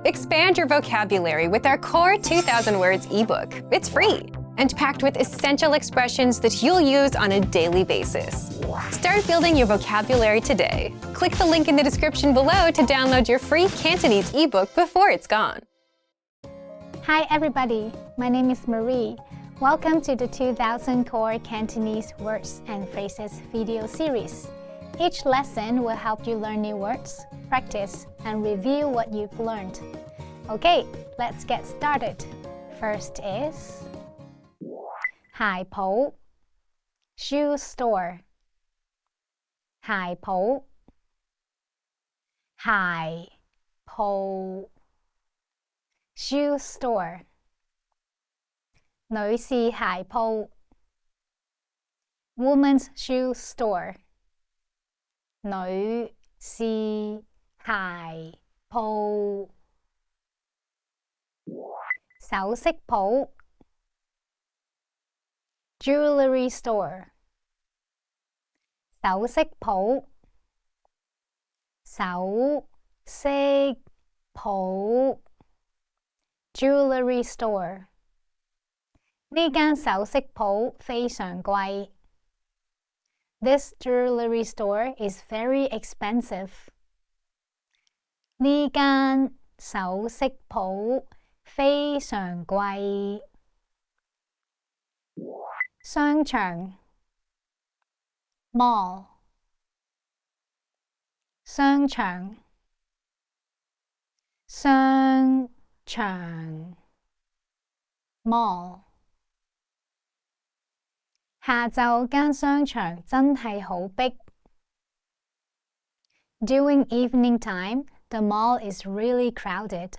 Expand your vocabulary with our Core 2000 Words ebook. It's free and packed with essential expressions that you'll use on a daily basis. Start building your vocabulary today. Click the link in the description below to download your free Cantonese ebook before it's gone. Hi everybody, my name is Marie. Welcome to the 2000 Core Cantonese Words and Phrases video series. Each lesson will help you learn new words, practice, and review what you've learned. Okay, let's get started. First is 鞋鋪 shoe store 鞋鋪鞋鋪 shoe store 女士鞋鋪 woman's shoe store 女士鞋鋪首飾鋪 jewelry store 首飾鋪首飾鋪 jewelry store 呢間首飾鋪非常貴 This jewelry store is very expensive. 呢間首飾鋪非常貴。商場 mall 商場商場 mall 下晝間商場真係好逼。During evening time, the mall is really crowded.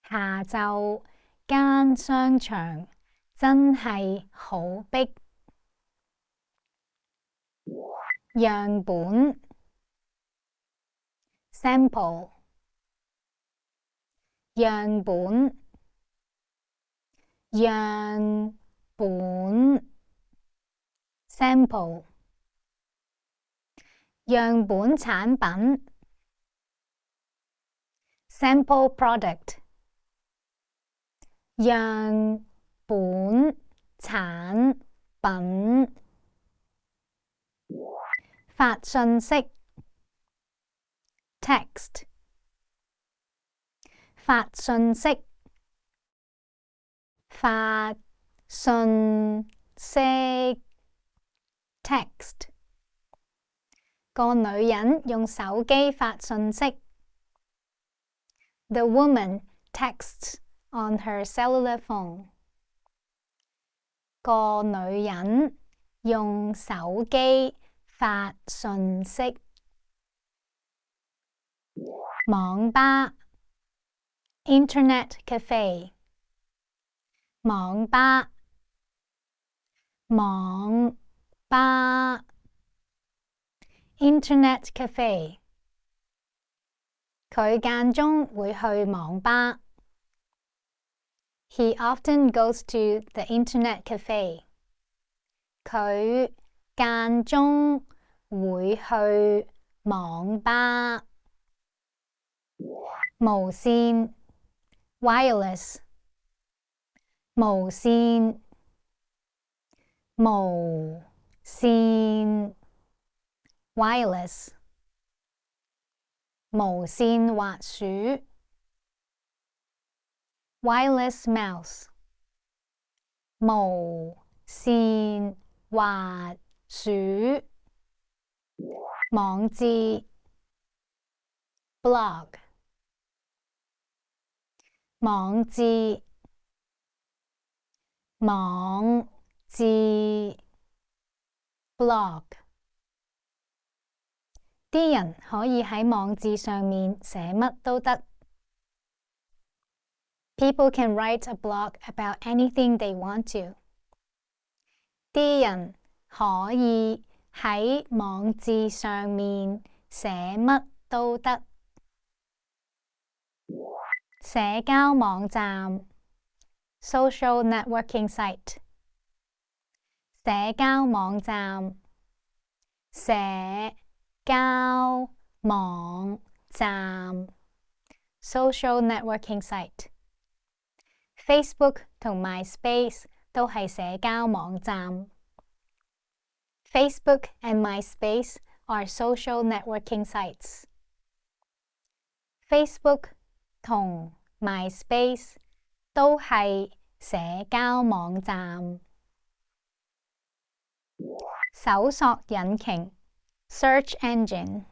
下晝間商場真係好逼。樣本 sample 樣本樣本 sample 樣本產品 sample product 樣本產品發信息 text 發信息發信息 text 個女人用手機發信息 The woman texts on her cellular phone 個女人用手機發信息網吧 Internet cafe 網吧網吧 Internet cafe 佢間中會去網吧 He often goes to the Internet cafe 佢間中會去網吧無線 wireless 無線無線 wireless 無線滑鼠 wireless mouse 無線滑鼠網誌 blog 網誌網誌 blog 啲人可以喺網誌上面寫乜都得 People can write a blog about anything they want to 啲人可以喺網誌上面寫乜都得社交網站 social networking site 社交網站社交網站 social networking site. Facebook 同 MySpace 都係社交網站。Facebook and MySpace are social networking sites. Facebook 同 MySpace 都係社交網站。搜索引擎 search engine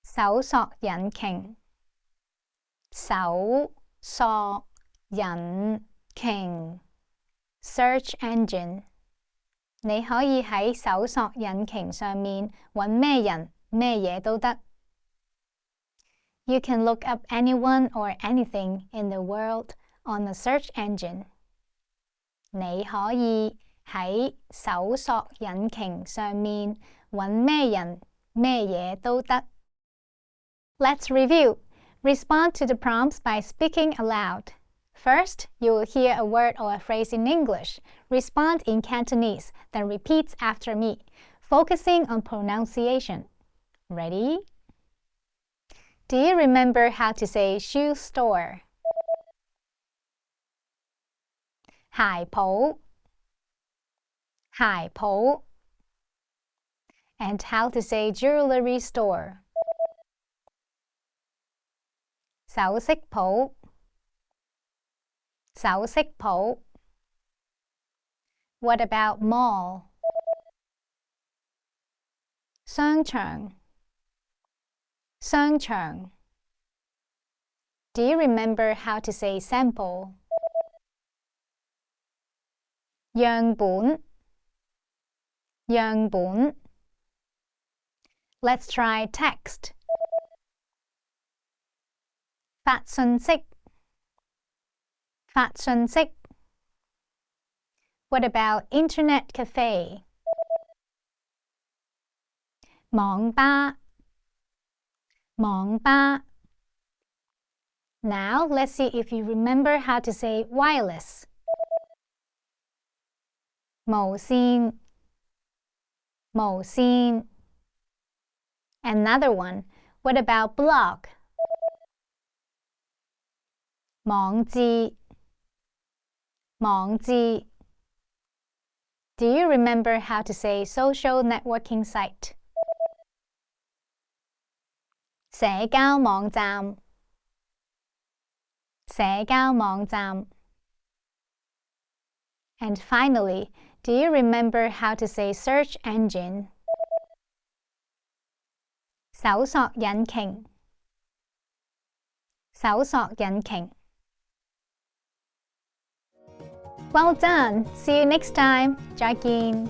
搜索引擎搜索引擎 search engine 你可以喺搜索引擎上面揾咩人咩嘢都得。You can look up anyone or anything in the world on the search engine. 你可以喺搜索引擎上面揾咩人咩嘢都得。Let's review. Respond to the prompts by speaking aloud. First, you will hear a word or a phrase in English. Respond in Cantonese, then repeat after me, focusing on pronunciation. Ready? Do you remember how to say shoe store? 鞋鋪 鞋鋪 And how to say jewelry store? 首飾鋪首飾鋪 What about mall? 商場商場 Do you remember how to say sample? 樣本樣本 Let's try text. 發信息發信息 What about internet cafe? 網吧網吧 Now let's see if you remember how to say wireless. 無線無線 Another one. What about blog? 網誌網誌 Do you remember how to say social networking site? 社交網站社交網站 And finally, do you remember how to say search engine? 搜索引擎搜索引擎 Well done! See you next time! 再見